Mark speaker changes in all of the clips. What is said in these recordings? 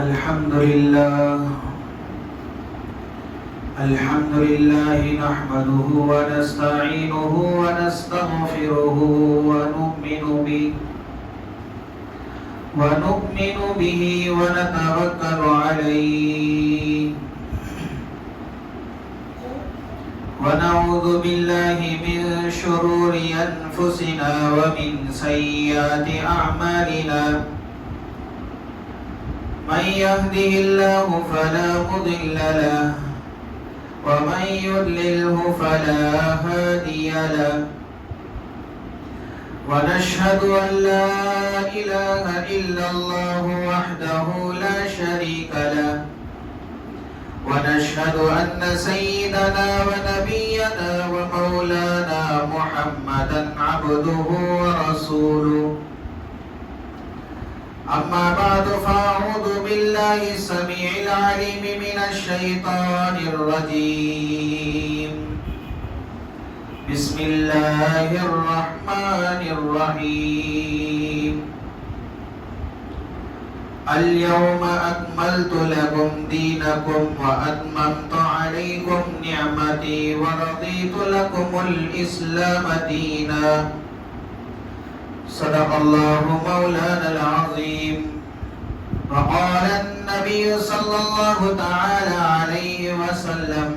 Speaker 1: الحمد لله نحمده ونستعينه ونستغفره ونؤمن به ونتوكل عليه ونعوذ بالله من شرور أنفسنا ومن سيئات أعمالنا من يهده الله فلا مضل له ومن يضلله فلا هادي له ونشهد أن لا إله إلا الله وحده لا شريك له ونشهد أن سيدنا ونبينا ومولانا محمدا عبده ورسوله أما بعد فأعوذ بالله السميع العليم من الشيطان الرجيم بسم الله الرحمن الرحيم اليوم أكملت لكم دينكم وأتممت عليكم نعمتي ورضيت لكم الإسلام دينا صدق الله مولانا العظيم وقال النبي صلى الله تعالى عليه وسلم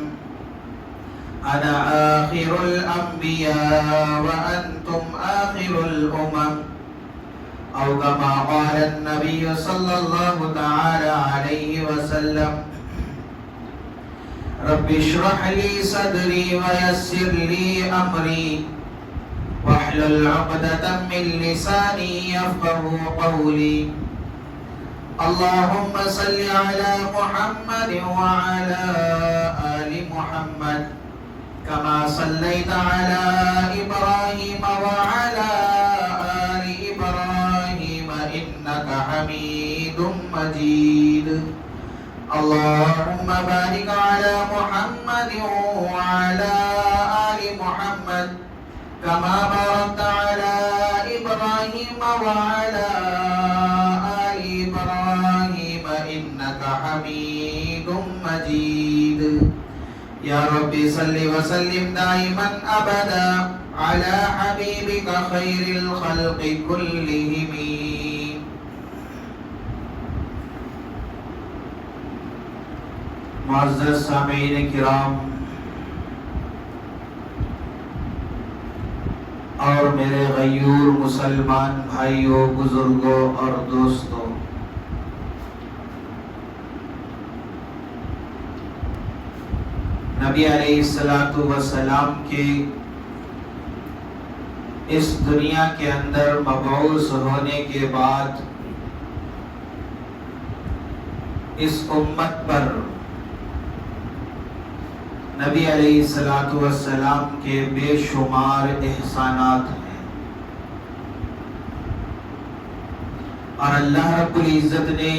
Speaker 1: أنا آخر الأنبياء وأنتم آخر الأمم أو كما قال النبي صلى الله تعالى عليه وسلم رب اشرح لي صدري ويسر لي أمري واحلل عقدة من لساني يفقهوا قولي اللهم صل على محمد وعلى آل محمد كما صليت على إبراهيم وعلى آل إبراهيم إنك حميد مجيد اللهم بارك على محمد وعلى آل محمد كما باركت على إبراهيم وعلى آل إبراهيم إنك حميد مجيد يا رب صل وسلم دائما أبدا على حبيبك خير الخلق كلهم معزز سامعین کرام اور میرے غیور مسلمان بھائیوں، بزرگوں اور دوستوں، نبی علیہ السلام کے اس دنیا کے اندر مبعوث ہونے کے بعد اس امت پر نبی علیہ السلام کے بے شمار احسانات ہیں، اور اللہ رب العزت نے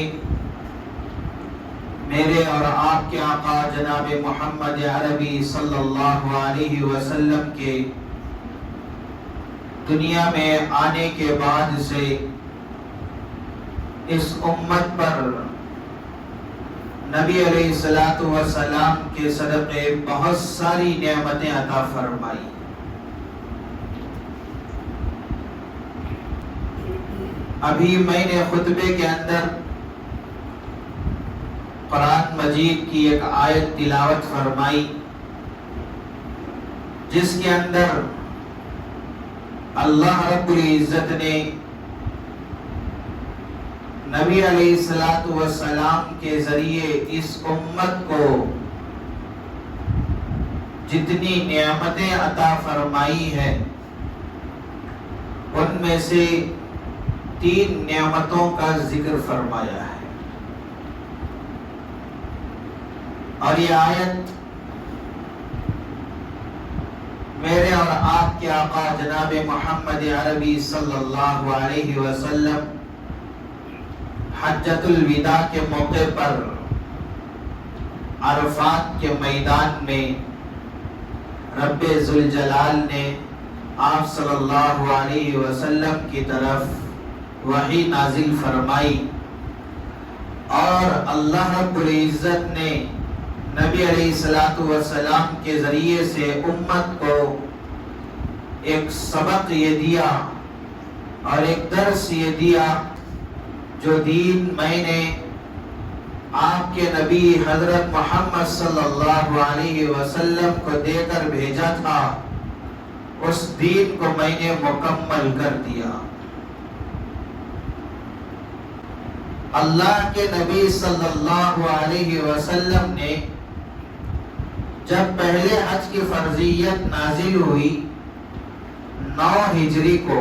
Speaker 1: میرے اور آپ کے آقا جناب محمد عربی صلی اللہ علیہ وسلم کے دنیا میں آنے کے بعد سے اس امت پر نبی علیہ السلام کے صدقے بہت ساری نعمتیں عطا فرمائی۔ ابھی میں نے خطبے کے اندر قرآن مجید کی ایک آیت تلاوت فرمائی، جس کے اندر اللہ رب العزت نے نبی علیہ السلام کے ذریعے اس امت کو جتنی نعمتیں عطا فرمائی ہے، ان میں سے 3 نعمتوں کا ذکر فرمایا ہے۔ اور یہ آیت میرے اور آپ کے آقا جناب محمد عربی صلی اللہ علیہ وسلم حجۃ الوداع کے موقع پر عرفات کے میدان میں رب ذوالجلال نے آپ صلی اللہ علیہ وسلم کی طرف وحی نازل فرمائی اور اللہ رب العزت نے نبی علیہ الصلوۃ والسلام کے ذریعے سے امت کو ایک سبق یہ دیا اور ایک درس یہ دیا، جو دین میں نے آپ کے نبی حضرت محمد صلی اللہ علیہ وسلم کو دے کر بھیجا تھا، اس دین کو میں نے مکمل کر دیا۔ اللہ کے نبی صلی اللہ علیہ وسلم نے جب پہلے حج کی فرضیت نازل ہوئی 9 ہجری کو،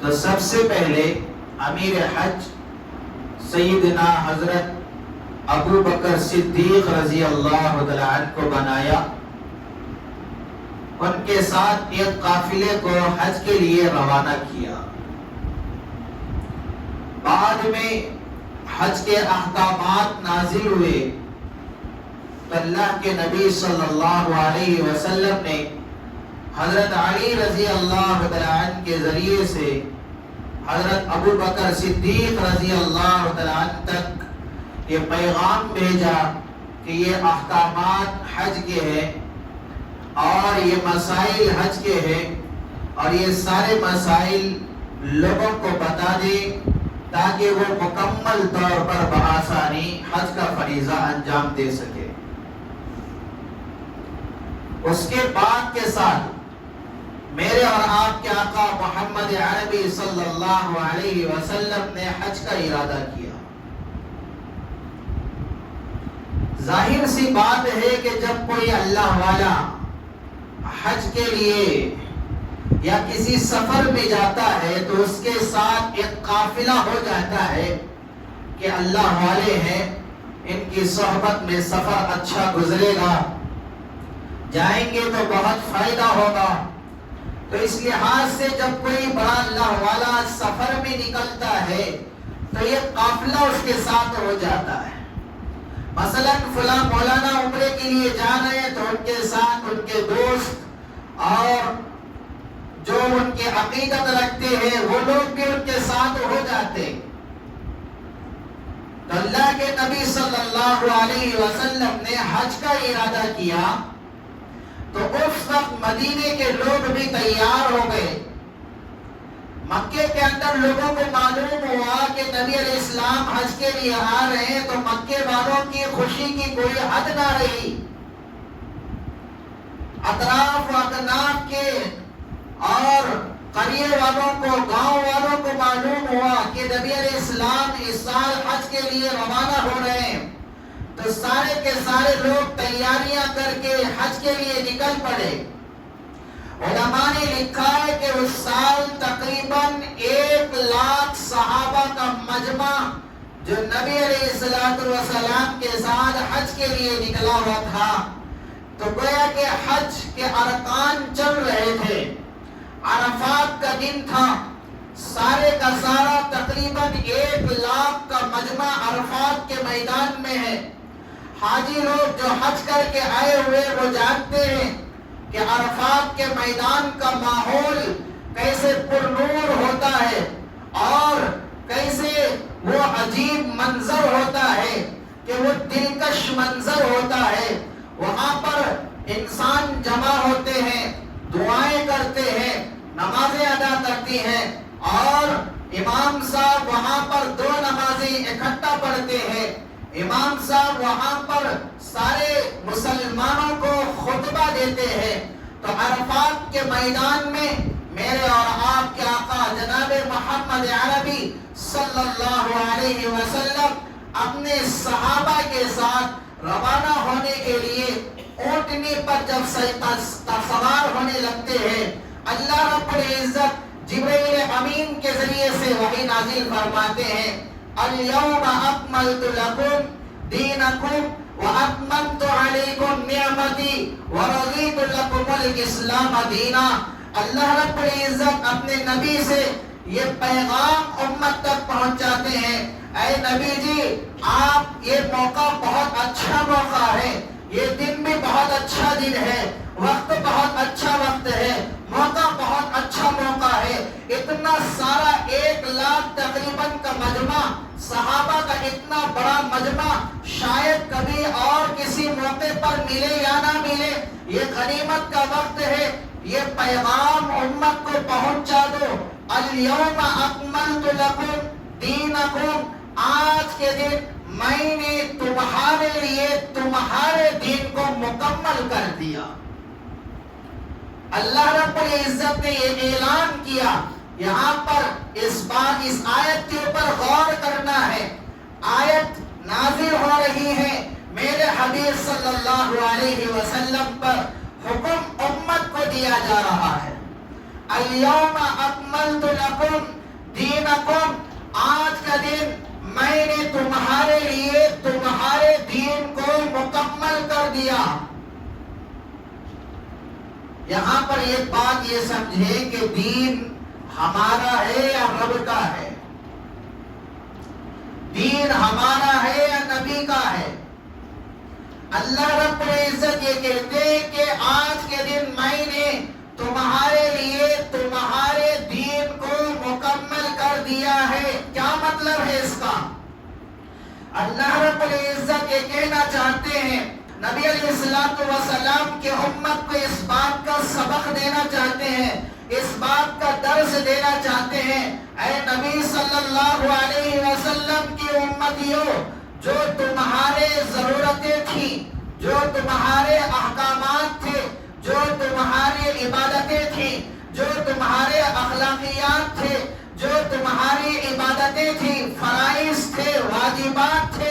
Speaker 1: تو سب سے پہلے امیر حج سیدنا حضرت ابو بکر صدیق رضی اللہ تعالی عنہ کو بنایا، ان کے ساتھ ایک قافلے کو حج کے لیے روانہ کیا۔ بعد میں حج کے احکامات نازل ہوئے تو اللہ کے نبی صلی اللہ علیہ وسلم نے حضرت علی رضی اللہ تعالی عنہ کے ذریعے سے حضرت ابو بکر صدیق رضی اللہ تعالی عنہ تک یہ پیغام بھیجا کہ یہ احکامات حج کے ہیں اور یہ مسائل حج کے ہیں، اور یہ سارے مسائل لوگوں کو بتا دے تاکہ وہ مکمل طور پر بآسانی حج کا فریضہ انجام دے سکے۔ اس کے بعد کے ساتھ میرے اور آپ کے آقا محمد عربی صلی اللہ علیہ وسلم نے حج کا ارادہ کیا۔ ظاہر سی بات ہے کہ جب کوئی اللہ والا حج کے لیے یا کسی سفر میں جاتا ہے تو اس کے ساتھ ایک قافلہ ہو جاتا ہے کہ اللہ والے ہیں، ان کی صحبت میں سفر اچھا گزرے گا، جائیں گے تو بہت فائدہ ہوگا۔ تو اس لحاظ سے جب کوئی بڑا اللہ والا سفر میں نکلتا ہے تو یہ قافلہ اس کے ساتھ ہو جاتا ہے۔ مثلا فلاں مولانا عمرے کے لیے جا رہے ہیں تو ان کے ساتھ ان کے دوست اور جو ان کی عقیدت رکھتے ہیں وہ لوگ بھی ان کے ساتھ ہو جاتے۔ تو اللہ کے نبی صلی اللہ علیہ وسلم نے حج کا ارادہ کیا تو اس وقت مدینے کے لوگ بھی تیار ہو گئے۔ مکے کے اندر لوگوں کو معلوم ہوا کہ نبی علیہ السلام حج کے لیے آ رہے ہیں تو مکے والوں کی خوشی کی کوئی حد نہ رہی۔ اطراف و اکناف کے اور قریے والوں کو، گاؤں والوں کو معلوم ہوا کہ نبی علیہ السلام اس سال حج کے لیے روانہ ہو رہے ہیں، تو سارے کے سارے لوگ تیاریاں کر کے حج کے لیے نکل پڑے۔ علماء نے لکھا ہے کہ اس سال تقریباً 1,00,000 صحابہ کا مجمع جو نبی علیہ السلام کے ساتھ حج کے لیے نکلا ہوا تھا، تو گویا کہ حج کے ارکان چل رہے تھے۔ عرفات کا دن تھا، سارے کا سارا تقریباً 1,00,000 کا مجمع عرفات کے میدان میں ہے۔ حاجی لوگ جو حج کر کے آئے ہوئے وہ جانتے ہیں کہ عرفات کے میدان کا ماحول کیسے پر نور ہوتا ہے اور کیسے وہ عجیب منظر ہوتا ہے کہ وہ دلکش منظر ہوتا ہے۔ وہاں پر انسان جمع ہوتے ہیں، دعائیں کرتے ہیں، نمازیں ادا کرتی ہیں، اور امام صاحب وہاں پر 2 نمازیں اکٹھا پڑھتے ہیں۔ امام صاحب وہاں پر سارے مسلمانوں کو خطبہ دیتے ہیں۔ تو عرفات کے میدان میں میرے اور آپ کے آقا جناب محمد عربی صلی اللہ علیہ وسلم اپنے صحابہ کے ساتھ روانہ ہونے کے لیے اونٹنی پر جب سوار ہونے لگتے ہیں، اللہ رب العزت جبرائیل امین کے ذریعے سے وحی نازل فرماتے ہیں، اليوم اکملت لکم دینکم واتممت علیکم نعمتی ورضیت لکم الاسلام دینا۔ اللہ رب العزت اپنے نبی سے یہ پیغام امت تک پہنچاتے ہیں، اے نبی جی آپ یہ موقع بہت اچھا موقع ہے، یہ دن بھی بہت اچھا دن ہے، وقت بہت اچھا وقت ہے، موقع بہت اچھا موقع ہے۔ اتنا سارا 1,00,000 تقریباً کا مجمع صحابہ کا اتنا بڑا مجمع شاید کبھی اور کسی موقع پر ملے یا نہ ملے. یہ غنیمت کا وقت ہے. یہ پیغام امت کو پہنچا دو. الیوم اکملت لکم دینکم. آج کے دن میں نے تمہارے لیے تمہارے دین کو مکمل کر دیا. اللہ رب العزت نے یہ اعلان کیا. یہاں پر اس آیت کے اوپر غور کرنا ہے. آیت نازل ہو رہی ہے میرے حبیب صلی اللہ علیہ وسلم پر. حکم امت کو دیا جا رہا ہے. الیوم اکملت لکم دینکم. آج کا دن میں نے تمہارے لیے تمہارے دین کو مکمل کر دیا. یہاں پر ایک بات یہ سمجھے کہ دین ہمارا ہے یا رب کا ہے؟ دین ہمارا ہے یا نبی کا ہے؟ اللہ رب العزت یہ کہتے ہیں کہ آج کے دن میں نے تمہارے لیے تمہارے دین کو مکمل کر دیا ہے. کیا مطلب ہے اس کا؟ اللہ رب العزت یہ کہنا چاہتے ہیں، نبی علیہ السلام کی امت کو اس بات کا سبق دینا چاہتے ہیں، اس بات کا درس دینا چاہتے ہیں. اے نبی صلی اللہ علیہ وسلم کی امتیوں، جو تمہارے ضرورتیں تھی، جو تمہارے احکامات تھے، جو تمہاری عبادتیں تھی، جو تمہارے اخلاقیات تھے، جو تمہاری عبادتیں تھی، فرائض تھے، واجبات تھے،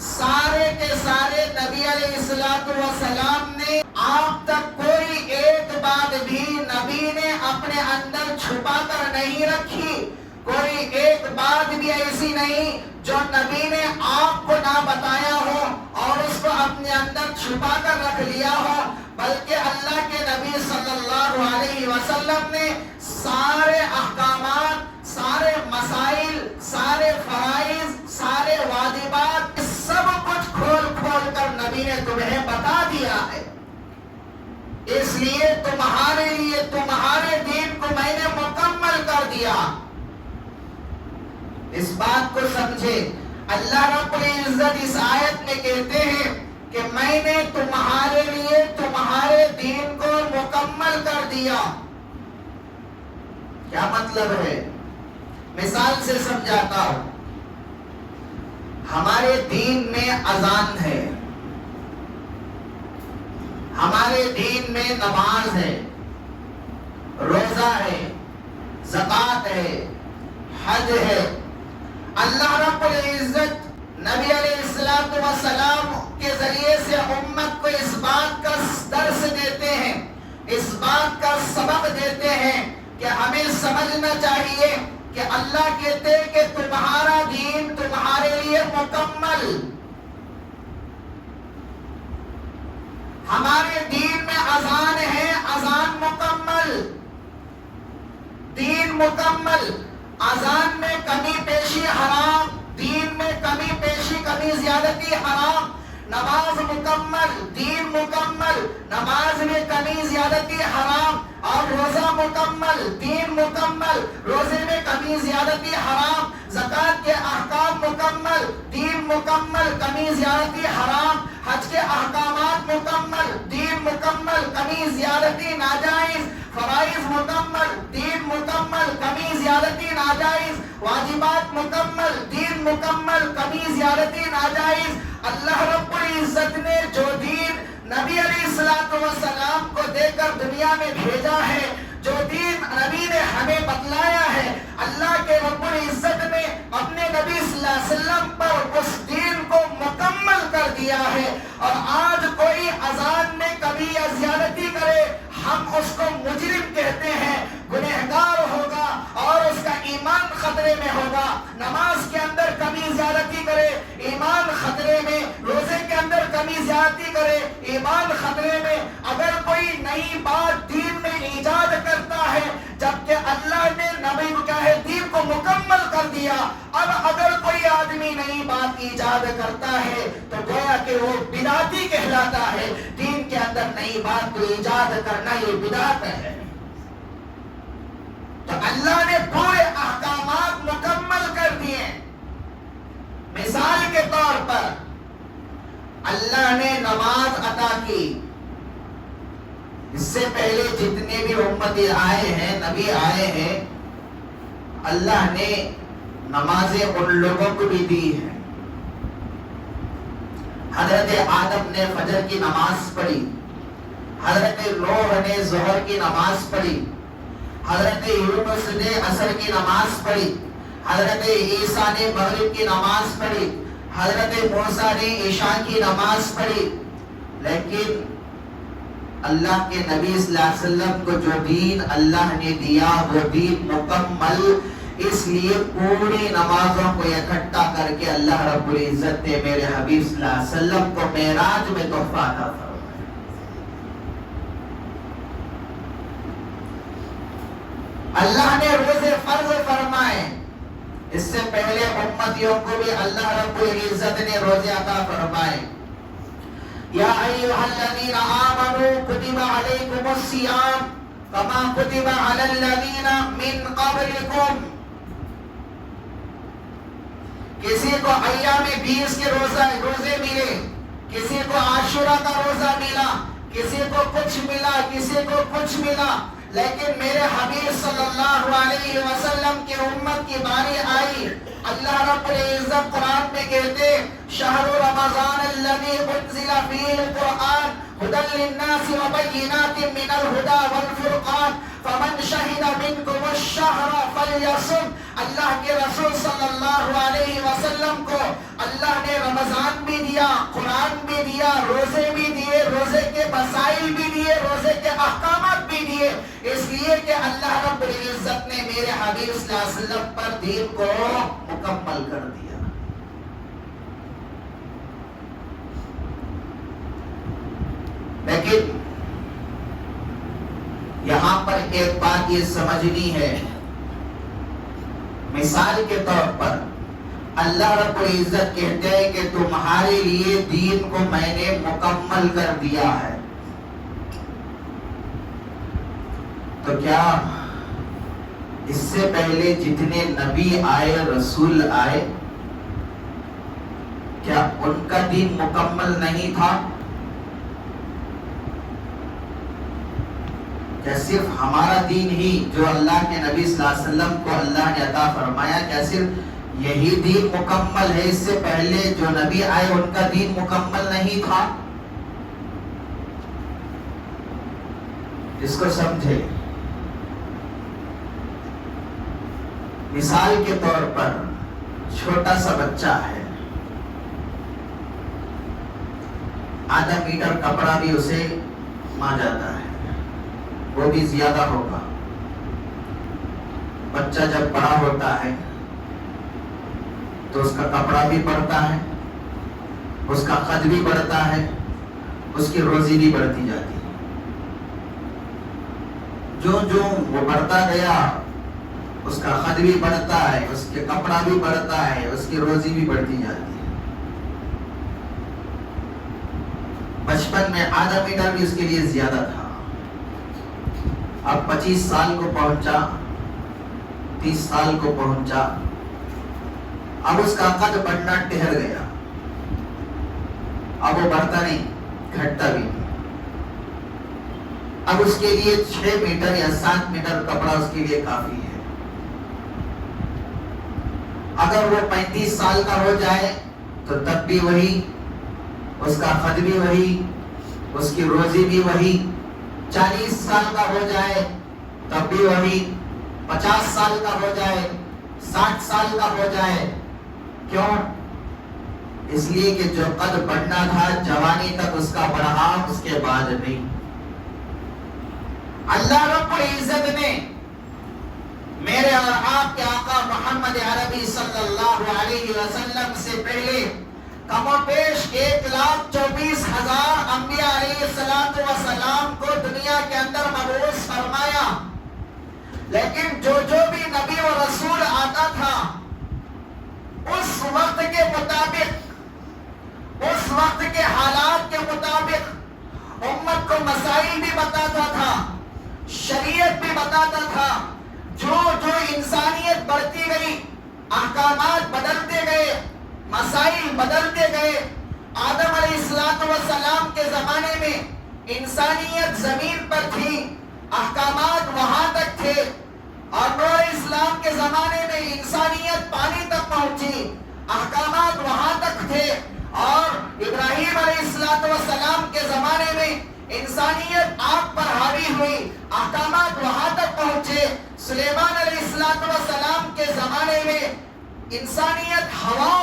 Speaker 1: سارے کے سارے نبی علیہ السلام نے آپ تک کوئی ایک بات بھی نبی نے اپنے اندر چھپا کر نہیں رکھی. کوئی ایک بات بھی ایسی نہیں جو نبی نے آپ کو نہ بتایا ہو اور اس کو اپنے اندر چھپا کر رکھ لیا ہو، بلکہ اللہ کے نبی صلی اللہ علیہ وسلم نے سارے احکامات، سارے مسائل، سارے فرائض، سارے واجبات، سب کچھ کھول کھول کر نبی نے تمہیں بتا دیا ہے. اس لیے تمہارے دین کو میں نے مکمل کر دیا. اس بات کو سمجھے. اللہ رب العزت اس آیت میں کہتے ہیں کہ میں نے تمہارے لیے تمہارے دین کو مکمل کر دیا. کیا مطلب ہے؟ مثال سے سمجھاتا ہوں. ہمارے دین میں اذان ہے، ہمارے دین میں نماز ہے، روزہ ہے، زکوٰۃ ہے، حج ہے. اللہ رب العزت نبی علیہ السلام کے ذریعے سے امت کو اس بات کا درس دیتے ہیں، اس بات کا سبق دیتے ہیں کہ ہمیں سمجھنا چاہیے کہ اللہ کہتے ہیں کہ تمہارا دین تمہارے لیے مکمل. ہمارے دین میں اذان ہے، اذان مکمل، دین مکمل. اذان میں کمی پیشی حرام، دین میں کمی پیشی، کمی زیادتی حرام. نماز مکمل، دین مکمل، نماز میں کمی زیادتی حرام. اور روزہ مکمل، دین مکمل، روزے میں کمی زیادتی حرام. زکوٰۃ کے احکام مکمل، دین مکمل، کمی زیادتی حرام. حج کے احکامات مکمل، دین مکمل، کمی زیادتی ناجائز. فرائض مکمل، دین مکمل، کمی زیادتی ناجائز. واجبات مکمل، دین مکمل، کمی زیادتی ناجائز. اللہ رب العزت نے جو دین نبی علیہ السلام کو دے کر دنیا میں بھیجا ہے، جو دین نبی نے ہمیں بتلایا ہے، اللہ کے رب العزت نے اپنے نبی صلی اللہ علیہ وسلم پر اس دین کو مکمل کر دیا ہے. اور آج کوئی اذان میں کمی یا زیادتی کرے، ہم اس کو مجرم کہتے ہیں، گنہگار ہوگا اور اس کا ایمان خطرے میں ہوگا. نماز کے اندر کمی زیادتی کرے، ایمان خطرے میں. روزے کے اندر کمی زیادتی کرے، ایمان خطرے میں. اگر کوئی نئی بات دین میں ایجاد کرتا ہے جبکہ اللہ نے نبی کے دین کو مکمل کر دیا، اب اگر کوئی آدمی نئی بات ایجاد کرتا ہے تو گویا کہ وہ بدعتی کہلاتا ہے. دین کے اندر نئی بات کو ایجاد کرنا یہ بدعت ہے. تو اللہ نے پورے احکامات مکمل کر دیے. مثال کے طور پر اللہ نے نماز عطا کی. اس سے پہلے جتنے بھی امتی آئے ہیں، نبی آئے ہیں، اللہ نے نمازیں ان لوگوں کو بھی دی ہیں. حضرت آدم نے فجر کی نماز پڑھی، حضرت نوح نے ظہر کی نماز پڑھی، حضرت یونس نے عصر کی نماز پڑھی، حضرت عیسیٰ نے مغرب کی نماز پڑھی، حضرت موسیٰ نے عشاء کی نماز پڑھی. لیکن اللہ کے نبی صلی اللہ علیہ وسلم کو جو دین اللہ نے دیا وہ دین مکمل، اس لیے پوری نمازوں کو اکٹھا کر کے اللہ رب العزت نے میرے حبیب صلی اللہ علیہ وسلم کو معراج میں تحفہ عطا فرمایا. اللہ نے روزے فرض فرمائے، اس سے پہلے امتیوں کو بھی اللہ رب العزت نے روزے عطا فرمائے. یا ایھا الذین آمنوا کتب علیکم الصیام کما کتب علی الذین من قبلکم. کسی کو ایام 20 کے روزے ملے، کسی کو عاشورہ کا روزہ ملا، کسی کو کچھ ملا، کسی کو کچھ ملا، لیکن میرے حبیب صلی اللہ علیہ وسلم کی امت کی باری آئی. اللہ رب العزت قرآن میں کہتے شہر رمضان الذی انزل فیہ القرآن ھدی للناس وبینات من الھدی والفرقان فمن شہد منکم الشہر فلیصم. اللہ کے رسول صلی اللہ علیہ وسلم کو اللہ نے رمضان بھی دیا، قرآن بھی دیا، روزے بھی دیے، روزے کے مسائل بھی دیے، روزے کے احکامات بھی دیے، اس لیے کہ اللہ رب العزت نے میرے حبیب صلی اللہ علیہ وسلم پر دین کو مکمل کر دیا. لیکن یہاں پر ایک بات یہ سمجھنی ہے، مثال کے طور پر اللہ رب العزت کہتے ہیں کہ تمہارے لیے دین کو میں نے مکمل کر دیا ہے. تو کیا اس سے پہلے جتنے نبی آئے، رسول آئے، کیا ان کا دین مکمل نہیں تھا؟ کیا صرف ہمارا دین ہی جو اللہ کے نبی صلی اللہ علیہ وسلم کو اللہ نے عطا فرمایا، کیا صرف یہی دین مکمل ہے؟ اس سے پہلے جو نبی آئے ان کا دین مکمل نہیں تھا؟ اس کو سمجھے. مثال کے طور پر چھوٹا سا بچہ ہے، آدھا میٹر کپڑا بھی اسے ماں جاتا ہے، وہ بھی زیادہ ہوگا. بچہ جب بڑا ہوتا ہے تو اس کا کپڑا بھی بڑھتا ہے، اس کا قد بھی بڑھتا ہے، اس کی روزی بھی بڑھتی جاتی ہے. جو جو وہ بڑھتا گیا اس کا قد بھی بڑھتا ہے، اس کے کپڑا بھی بڑھتا ہے، اس کی روزی بھی بڑھتی جاتی ہے. بچپن میں آدھا میٹر بھی اس کے لیے زیادہ تھا، اب 25 سال کو پہنچا، 30 سال کو پہنچا، اب اس کا قد بڑھنا ٹھہر گیا، اب وہ بڑھتا نہیں، گھٹتا بھی نہیں. اب اس کے لیے 6 میٹر یا 7 میٹر کپڑا اس کے لیے کافی ہے. اگر وہ 35 سال کا ہو جائے تو تب بھی وہی، اس کا قد بھی وہی، اس کی روزی بھی وہی. 40 سال کا ہو جائے تب بھی وہی، 50 سال کا ہو جائے، 60 سال کا ہو جائے. کیوں؟ اس لیے کہ جو قد بڑھنا تھا جوانی تک اس کا بڑھا، اس کے بعد نہیں. اللہ رب العزت نے میرے اور آپ کے آقا محمد عربی صلی اللہ علیہ وسلم سے پہلے کم و بیش 1,24,000 انبیاء علیہ السلام کو دنیا کے اندر مبعوث فرمایا. لیکن جو بھی نبی و رسول آتا تھا اس وقت کے مطابق، اس وقت کے حالات کے مطابق امت کو مسائل بھی بتاتا تھا، شریعت بھی بتاتا تھا. جو انسانیت بڑھتی گئی، احکامات بدلتے گئے، مسائل بدلتے گئے. آدم علیہ السلام کے زمانے میں انسانیت زمین پر تھی، احکامات وہاں تک تھے، اور نوح علیہ السلام کے زمانے میں انسانیت پانی تک پہنچی، احکامات وہاں تک تھے. اور ابراہیم علیہ السلام کے زمانے میں انسانیت آگ پر حاوی ہوئی، احکامات وہاں تک پہنچے. سلیمان علیہ السلام کے زمانے میں انسانیت ہوا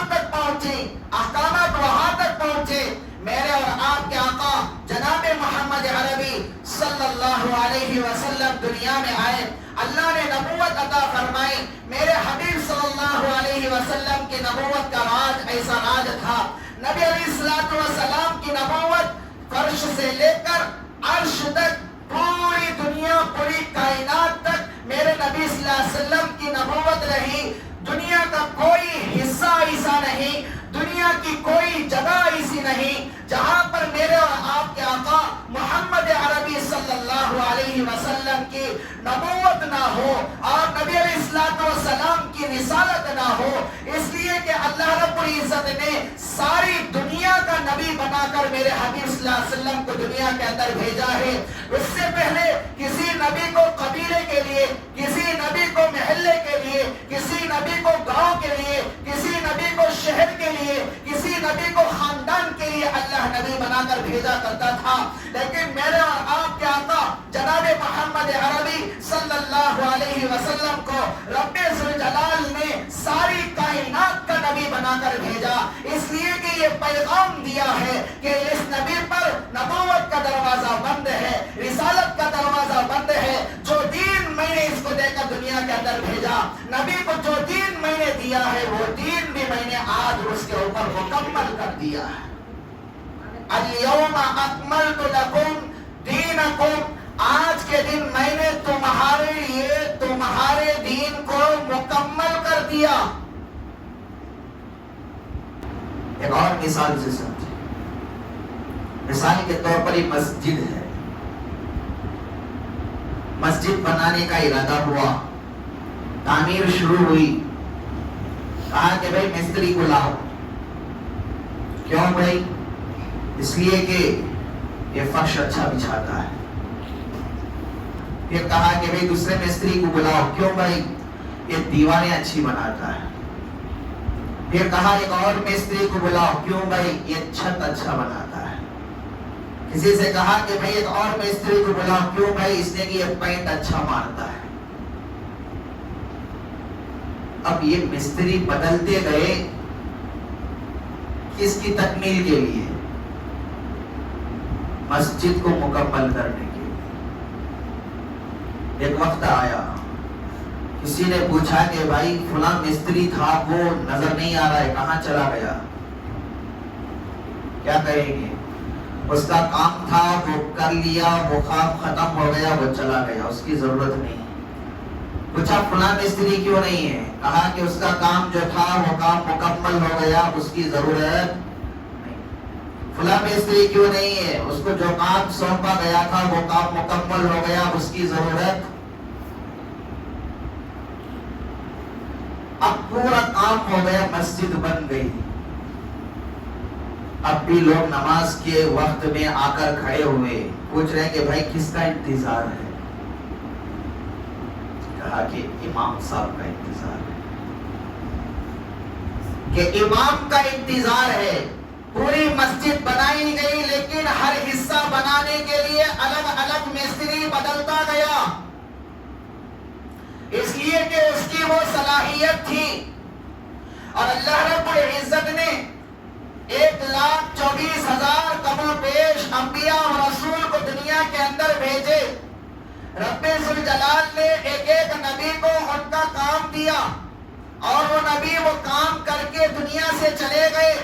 Speaker 1: تک پہنچی، احکامات وہاں تک پہنچے. میرے اور آپ کے آقا جناب محمد عربی صلی اللہ علیہ وسلم دنیا میں آئے، اللہ نے نبوت عطا فرمائی. میرے حبیب صلی اللہ علیہ وسلم کی نبوت کا راج ایسا راج تھا. نبی علیہ السلام کی نبوت فرش سے لے کر عرش تک، پوری دنیا، پوری کائنات تک میرے نبی صلی اللہ علیہ وسلم کی نبوت رہی. دنیا کا کوئی حصہ ایسا نہیں، دنیا کی کوئی جگہ ایسی نہیں جہاں پر میرے اور آپ کے آقا محمد عربی صلی اللہ علیہ وسلم کی نبوت نہ ہو اور نبی علیہ السلام کی رسالت نہ ہو. اس لیے کہ اللہ رب العزت نے ساری دنیا کا نبی بنا کر میرے حبیب صلی اللہ علیہ وسلم کو دنیا کے اندر بھیجا ہے. اس سے پہلے کسی نبی کو قبیلے کے لیے، کسی نبی کو محلے کے لیے، کسی نبی کو گاؤں کے لیے، کسی نبی کو شہر کے لیے، کسی نبی کو خاندان کے لیے اللہ نبی بنا کر بھیجا کرتا تھا. لیکن میرے اور آپ کے آقا جناب محمد عربی صلی اللہ علیہ وسلم کو رب ذوالجلال نے ساری کائنات کا نبی بنا کر بھیجا. اس لیے کہ یہ پیغام دیا ہے کہ اس نبی پر نبوت کا دروازہ بند ہے، رسالت کا دروازہ بند ہے. جو دین میں نے اس کو دے کر دنیا کے اندر بھیجا، نبی کو جو دین میں نے دیا ہے وہ دین بھی میں نے آج اس کے اوپر مکمل کر دیا ہے. الیوم اکملت لکم دینکم، آج کے دن میں نے تمہارے لیے تمہارے دین کو مکمل کر دیا. ایک اور مثال سے سمجھے. مثال کے طور پر یہ مسجد ہے. مسجد بنانے کا ارادہ ہوا، تعمیر شروع ہوئی. کہا کہ بھائی مستری کو لاؤ. کیوں بھائی؟ اس لیے کہ یہ فرش اچھا بچھاتا ہے. پھر کہا کہ بھائی دوسرے مستری کو بلاؤ. کیوں بھائی؟ یہ دیواریں اچھی بناتا ہے. پھر کہا ایک اور مستری کو بلاؤ. کیوں بھائی؟ یہ چھت اچھا بناتا ہے. کسی سے کہا کہ بھائی ایک اور مستری کو بلاؤ. کیوں بھائی؟ اس نے کہ یہ پینٹ اچھا مارتا ہے. اب یہ مستری بدلتے گئے کس کی تکمیل کے لیے؟ مسجد کو مکمل کرنے کے لیے. ایک وقت آیا، کسی نے پوچھا کہ بھائی فلاں مستری تھا وہ نظر نہیں آ رہا ہے، کہاں چلا گیا؟ کیا کہیں گے؟ اس کا کام تھا وہ کر لیا، وہ کام ختم ہو گیا، وہ چلا گیا، اس کی ضرورت نہیں. پوچھا فلاں مستری کیوں نہیں ہے؟ کہا کہ اس کا کام جو تھا وہ کام مکمل ہو گیا، اس کی ضرورت نہیں. فلاں مستری کیوں نہیں ہے؟ اس کو جو کام سونپا گیا تھا وہ کام مکمل ہو گیا، اس کی ضرورت. اب پورا کام ہو گیا، مسجد بن گئی. اب بھی لوگ نماز کے وقت میں آ کر کھڑے ہوئے، پوچھ رہے کہ بھائی کس کا انتظار ہے؟ کہا کہ امام صاحب کا انتظار ہے. کہ امام کا انتظار ہے. پوری مسجد بنائی گئی لیکن ہر حصہ بنانے کے لیے الگ الگ مستری بدلتا گیا، اس لیے کہ اس کی وہ صلاحیت تھی. اور اللہ رب العزت نے 1,24,000 کم و بیش انبیاء اور رسول کو دنیا کے اندر بھیجے. رب ذوالجلال نے ایک ایک نبی کو ان کا کام دیا اور وہ نبی وہ کام کر کے دنیا سے چلے گئے.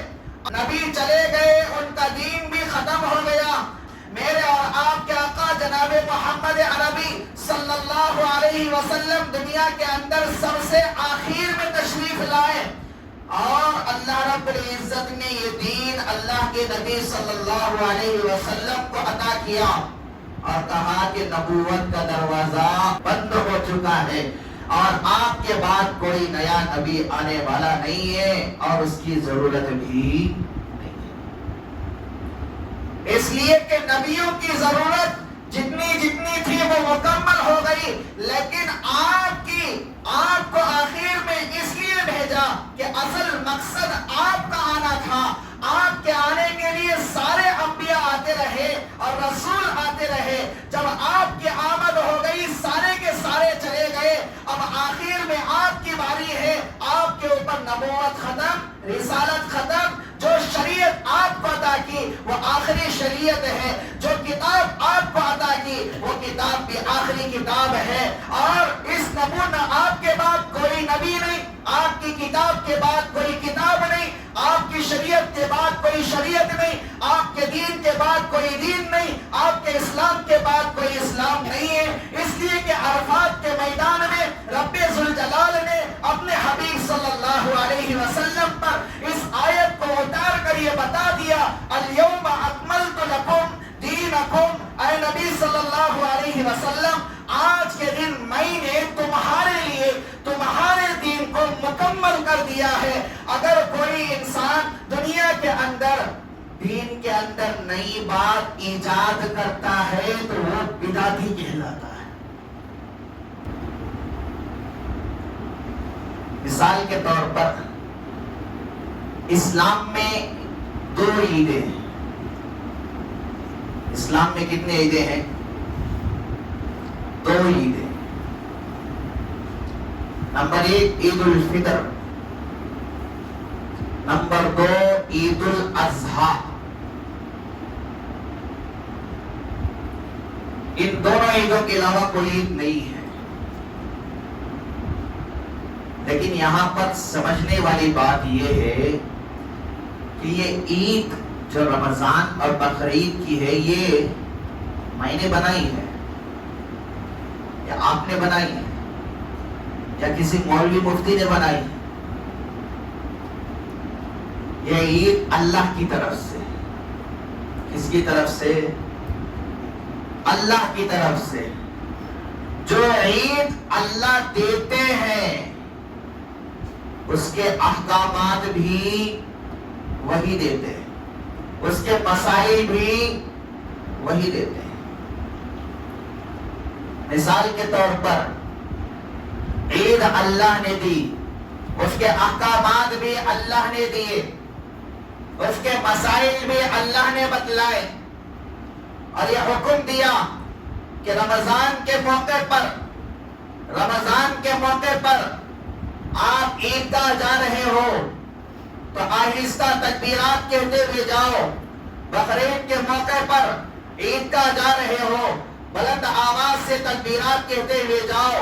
Speaker 1: نبی چلے گئے، ان کا دین بھی ختم ہو گیا. میرے اور آپ کے آقا جناب محمد عربی صلی اللہ علیہ وسلم دنیا کے اندر سب سے آخر میں تشریف لائے اور اللہ رب العزت نے یہ دین اللہ کے نبی صلی اللہ علیہ وسلم کو عطا کیا اور کہا کہ نبوت کا دروازہ بند ہو چکا ہے. اور آپ کے بعد کوئی نیا نبی آنے والا نہیں ہے اور اس کی ضرورت بھی نہیں ہے، اس لیے کہ نبیوں کی ضرورت جتنی تھی وہ مکمل ہو گئی، لیکن آپ کو آخر میں اس لیے بھیجا کہ اصل مقصد آپ کا آنا تھا۔ آپ کے آنے کے لیے سارے انبیاء آتے رہے اور رسول آتے رہے، جب آپ کی آمد ہو گئی سارے کے سارے چلے گئے، اب آخر میں آپ کی باری ہے، آپ کے اوپر نبوت ختم، رسالت ختم، جو شریعت آپ کو عطا کی وہ آخری شریعت ہے، جو کتاب آپ کو عطا کی وہ کتاب بھی آخری کتاب ہے، اور اس نبوت آپ کے بعد کوئی نبی نہیں، آپ کی کتاب کے بعد کوئی کتاب نہیں، آپ کی شریعت کے بعد کوئی شریعت نہیں، آپ کے دین کے بعد کوئی دین نہیں، آپ کے اسلام کے بعد کوئی اسلام نہیں ہے۔ اس لیے کہ عرفات کے میدان میں رب ذوالجلال نے اپنے حبیب صلی اللہ علیہ وسلم پر اس آیت کو اتار کر یہ بتا دیا، الیوم اکملت لکم دینکم، اے نبی صلی اللہ علیہ وسلم، آج کے دن میں نے تمہارے لیے تمہارے دین کو مکمل کر دیا ہے۔ اگر کوئی انسان دنیا کے اندر دین کے اندر نئی بات ایجاد کرتا ہے تو وہ بدعتی کہلاتا ہے۔ مثال کے طور پر اسلام میں 2 عیدیں ہیں۔ اسلام میں کتنے عیدیں ہیں؟ 2 عیدیں۔ نمبر 1 عید الفطر، نمبر 2 عید الاضحیٰ۔ ان دونوں عیدوں کے علاوہ کوئی عید نہیں ہے، لیکن یہاں پر سمجھنے والی بات یہ ہے کہ یہ عید جو رمضان اور بقرعید کی ہے یہ میں نے بنائی ہے یا آپ نے بنائی ہے یا کسی مولوی مفتی نے بنائی ہے؟ یہ عید اللہ کی طرف سے۔ کس کی طرف سے؟ اللہ کی طرف سے۔ جو عید اللہ دیتے ہیں اس کے احکامات بھی وہی دیتے ہیں، اس کے مسائل بھی وہی دیتے ہیں۔ مثال کے طور پر عید اللہ نے دی، اس کے احکامات بھی اللہ نے دیے، اس کے مسائل بھی اللہ نے بتلائے، اور یہ حکم دیا کہ رمضان کے موقع پر آپ عیدگاہ جا رہے ہو تو آہستہ تکبیرات کہتے ہوئے جاؤ، بقرعید کے موقع پر عیدگاہ جا رہے ہو بلند آواز سے تکبیرات کہتے ہوئے جاؤ،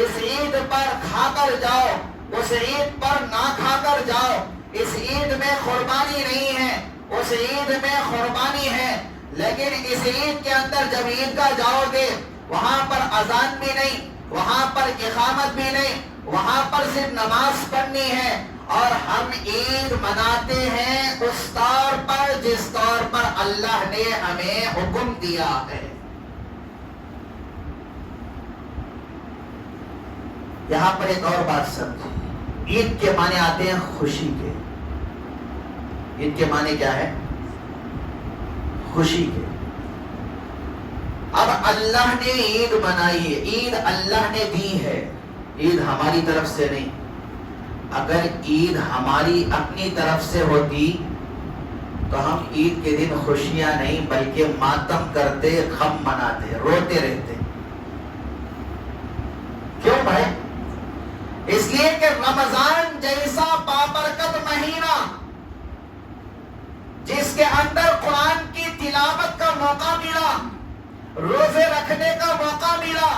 Speaker 1: اس عید پر کھا کر جاؤ، اس عید پر نہ کھا کر جاؤ، اس عید میں قربانی نہیں ہے، اس عید میں قربانی ہے، لیکن اس عید کے اندر جب عیدگاہ جاؤ گے وہاں پر اذان بھی نہیں، وہاں پر اقامت بھی نہیں، وہاں پر صرف نماز پڑھنی ہے، اور ہم عید مناتے ہیں اس طور پر جس طور پر اللہ نے ہمیں حکم دیا ہے۔ یہاں پر ایک اور بات سمجھیں، عید کے معنی آتے ہیں خوشی کے۔ عید کے معنی کیا ہے؟ خوشی کے۔ اب اللہ نے عید منائی ہے، عید اللہ نے دی ہے، عید ہماری طرف سے نہیں۔ اگر عید ہماری اپنی طرف سے ہوتی تو ہم عید کے دن خوشیاں نہیں بلکہ ماتم کرتے، غم مناتے، روتے رہتے۔ کیوں بھائی؟ اس لیے کہ رمضان جیسا بابرکت مہینہ جس کے اندر قرآن کی تلاوت کا موقع ملا، روزے رکھنے کا موقع ملا،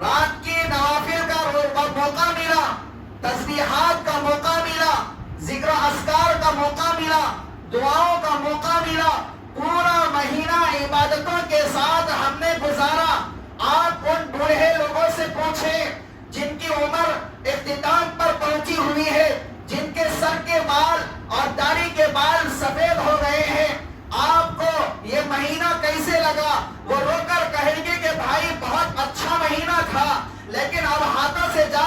Speaker 1: رات کی نوافل کا موقع ملا، تسبیحات کا موقع ملا، ذکر اذکار کا موقع ملا، دعاؤں کا موقع ملا، پورا مہینہ عبادتوں کے ساتھ ہم نے گزارا۔ آپ ان بوڑھے لوگوں سے پوچھیں جن کی عمر اختتام پر پہنچی ہوئی ہے، جن کے سر کے بال اور داڑھی کے بال سفید ہو گئے ہیں، آپ کو یہ مہینہ کیسے لگا؟ وہ رو کر کہیں گے کہ بھائی بہت اچھا مہینہ تھا، لیکن اب ہاتھوں سے جا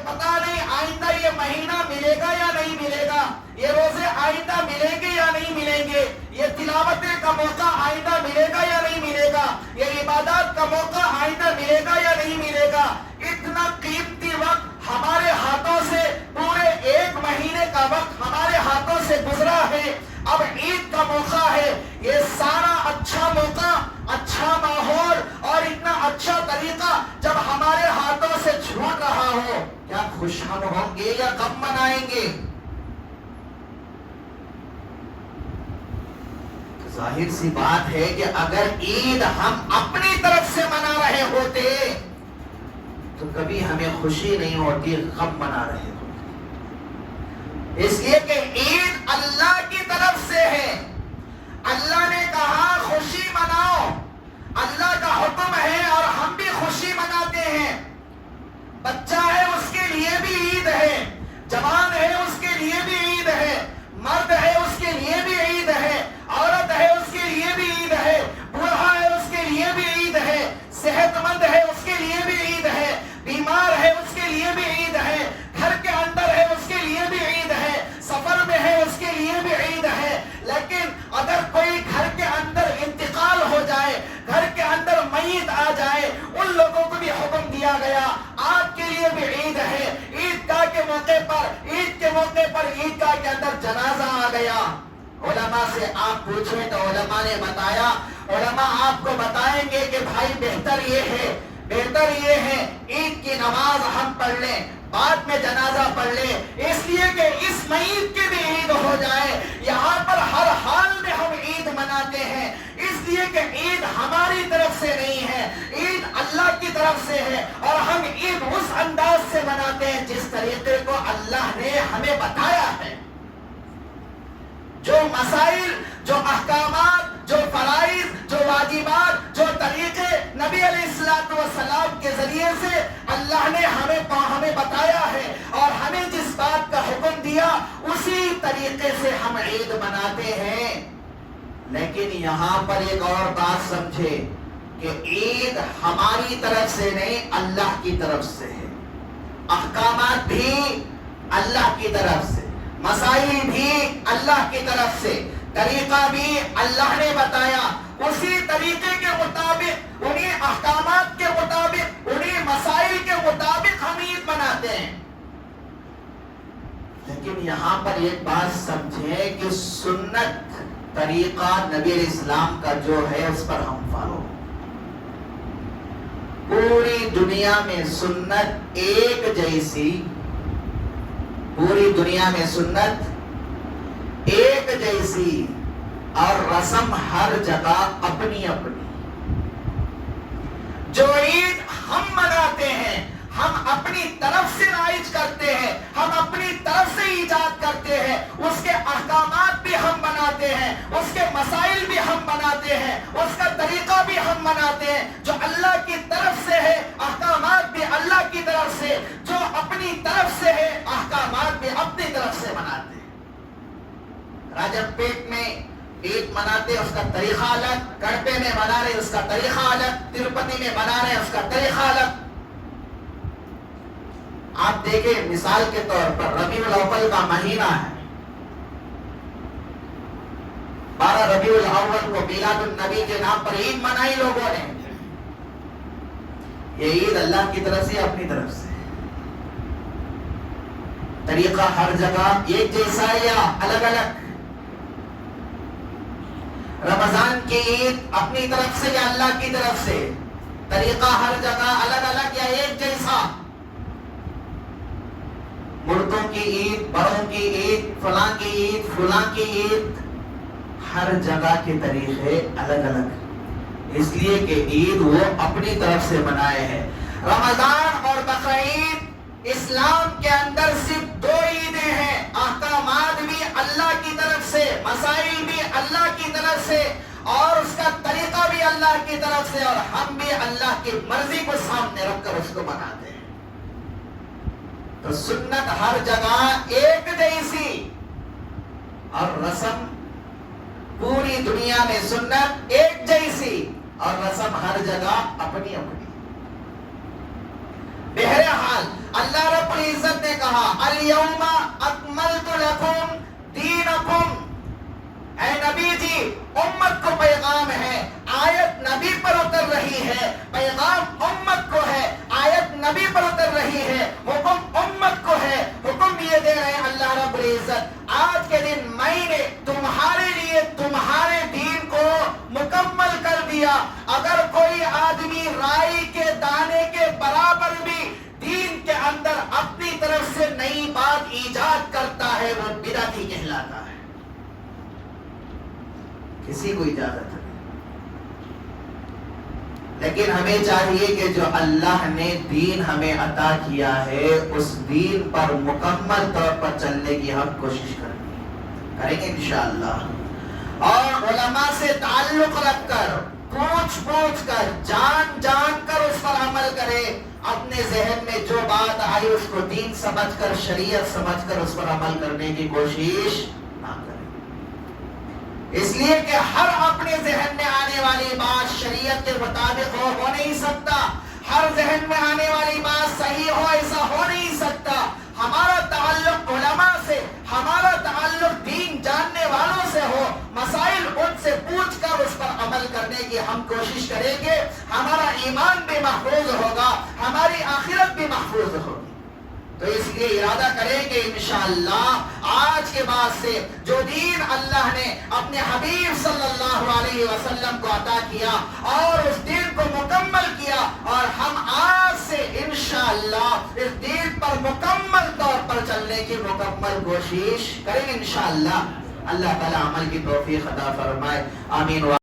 Speaker 1: پتہ نہیں آئندہ یہ مہینہ ملے گا یا نہیں ملے گا، یہ روزے آئندہ ملیں گے یا نہیں ملیں گے، یہ تلاوت کا موقع آئندہ ملے گا یا نہیں ملے گا، یہ عبادات کا موقع آئندہ ملے گا یا نہیں ملے گا۔ اتنا قیمتی وقت ہمارے ہاتھوں سے، پورے ایک مہینے کا وقت ہمارے ہاتھوں سے گزرا ہے، اب عید کا موقع ہے، یہ سارا اچھا موقع، اچھا ماحول اور اتنا اچھا طریقہ جب ہمارے ہاتھوں سے چھوٹ رہا ہو، کیا خوش ہم ہوں گے یا غم منائیں گے؟ ظاہر سی بات ہے کہ اگر عید ہم اپنی طرف سے منا رہے ہوتے تو کبھی ہمیں خوشی نہیں ہوتی، غم منا رہے ہوتے، اس لیے کہ عید اللہ کی طرف سے ہے۔ اللہ نے کہا خوشی مناؤ، اللہ کا حکم ہے اور ہم بھی خوشی مناتے ہیں۔ بچہ ہے اس کے لیے بھی عید ہے، جوان ہے اس کے لیے بھی عید ہے، مرد ہے اس کے لیے بھی عید ہے، عورت ہے اس کے لیے بھی عید ہے، بوڑھا ہے اس کے لیے بھی عید ہے، صحت مند ہے اس کے لیے بھی عید ہے، بیمار ہے اس کے لیے بھی عید ہے، گھر کے اندر ہے اس کے لیے بھی عید ہے، سفر میں ہے اس کے لیے بھی عید ہے۔ لیکن اگر کوئی گھر کے اندر انتقال ہو جائے، گھر کے اندر میت آ جائے، ان لوگوں کو بھی حکم دیا گیا آپ کے لیے بھی عید ہے۔ عیدگاہ کے موقع پر، عید کے موقع پر عیدگاہ کے اندر جنازہ آ گیا، علماء سے آپ پوچھیں تو علماء نے بتایا، علماء آپ کو بتائیں گے کہ بھائی بہتر یہ ہے عید کی نماز ہم پڑھ لیں، بعد میں جنازہ پڑھ لیں، اس لیے کہ اس میت کی بھی عید ہو جائے۔ یہاں پر ہر حال میں ہم عید مناتے ہیں، اس لیے کہ عید ہماری طرف سے نہیں ہے، عید اللہ کی طرف سے ہے، اور ہم عید اس انداز سے مناتے ہیں جس طریقے کو اللہ نے ہمیں بتایا ہے۔ جو مسائل، جو احکامات، جو فرائض، جو واجبات، جو طریقے نبی علیہ السلام کے ذریعے سے اللہ نے ہمیں بتایا ہے اور ہمیں جس بات کا حکم دیا اسی طریقے سے ہم عید مناتے ہیں۔ لیکن یہاں پر ایک اور بات سمجھے کہ عید ہماری طرف سے نہیں، اللہ کی طرف سے ہے۔ احکامات بھی اللہ کی طرف سے، مسائل بھی اللہ کی طرف سے، طریقہ بھی اللہ نے بتایا، اسی طریقے کے مطابق، انہی احکامات کے مطابق، انہی مسائل کے مطابق ہم عید مناتے ہیں۔ لیکن یہاں پر ایک بات سمجھیں کہ سنت، طریقہ نبی علیہ السلام کا جو ہے اس پر ہم فالو۔ پوری دنیا میں سنت ایک جیسی، پوری دنیا میں سنت ایک جیسی اور رسم ہر جگہ اپنی اپنی۔ جو عید ہم مناتے ہیں ہم اپنی طرف سے رائج کرتے ہیں، ہم اپنی طرف سے ایجاد کرتے ہیں، اس کے احکامات بھی ہم بناتے ہیں، اس کے مسائل بھی ہم بناتے ہیں، اس کا طریقہ بھی ہم بناتے ہیں۔ جو اللہ کی طرف سے ہے احکامات بھی اللہ کی طرف سے، جو اپنی طرف سے ہے احکامات بھی اپنی طرف سے بناتے ہیں۔ راجب پیٹ میں عید مناتے اس کا طریقہ الگ، کڑپے میں منا رہے اس کا طریقہ الگ، تروپتی میں منا رہے اس کا طریقہ الگ۔ آپ دیکھیں مثال کے طور پر ربیع الاول کا مہینہ ہے، 12 ربیع الاول کو میلاد النبی کے نام پر عید منائی لوگوں نے۔ یہ عید اللہ کی طرف سے اپنی طرف سے، طریقہ ہر جگہ ایک جیسا یا الگ الگ۔ رمضان کی عید اپنی طرف سے یا اللہ کی طرف سے، طریقہ ہر جگہ الگ الگ یا ایک جیسا۔ مردوں کی عید، بڑوں کی عید، فلاں کی عید، فلاں کی عید، ہر جگہ کے طریقے الگ الگ، اس لیے کہ عید وہ اپنی طرف سے منائے ہیں۔ رمضان اور بقرعید اسلام کے اندر صرف 2 عیدیں ہیں، احکامات بھی اللہ کی طرف سے، مسائل بھی اللہ کی طرف سے، اور اس کا طریقہ بھی اللہ کی طرف سے، اور ہم بھی اللہ کی مرضی کو سامنے رکھ کر اس کو مناتے ہیں۔ تو سنت ہر جگہ ایک جیسی اور رسم پوری دنیا میں سنت ایک جیسی اور رسم ہر جگہ اپنی اپنی۔ بہرحال اللہ رب العزت نے کہا الیوم اکملت لکم دینکم، اے نبی جی امت کو پیغام ہے، آیت نبی پر اتر رہی ہے، پیغام امت کو ہے، آیت نبی پر اتر رہی ہے، حکم امت کو ہے، حکم یہ دے رہے ہیں اللہ رب العزت آج کے دن میں نے تمہارے لیے تمہارے دین کو مکمل کر دیا۔ اگر کوئی آدمی رائی کے دانے کے برابر بھی دین کے اندر اپنی طرف سے نئی بات ایجاد کرتا ہے وہ بدعتی کہلاتا ہے، کسی کو اجازت نہیں۔ لیکن ہمیں چاہیے کہ جو اللہ نے دین ہمیں عطا کیا ہے اس دین پر مکمل طور پر چلنے کی ہم کوشش کریں گے انشاءاللہ، اور علماء سے تعلق رکھ کر پوچھ کر جان کر اس پر عمل کرے، اپنے ذہن میں جو بات آئی اس کو دین سمجھ کر شریعت سمجھ کر اس پر عمل کرنے کی کوشش نہ کرے، اس لیے کہ ہر اپنے ذہن میں آنے والی بات شریعت کے مطابق ہو نہیں سکتا، ہر ذہن میں آنے والی بات صحیح ہو ایسا ہو نہیں سکتا۔ ہمارا تعلق علماء سے، ہمارا تعلق دین جاننے والوں سے ہو، مسائل ان سے پوچھ کر اس پر عمل کرنے کی ہم کوشش کریں گے، ہمارا ایمان بھی محفوظ ہوگا، ہماری آخرت بھی محفوظ ہوگی۔ تو اس لیے ارادہ کریں کہ انشاءاللہ آج کے بعد سے جو دین اللہ نے اپنے حبیب صلی اللہ علیہ وسلم کو عطا کیا اور اس دین کو مکمل کیا، اور ہم آج سے انشاءاللہ اس دین پر مکمل طور پر چلنے کی مکمل کوشش کریں گے انشاءاللہ۔ اللہ تعالی عمل کی توفیق عطا فرمائے، آمین۔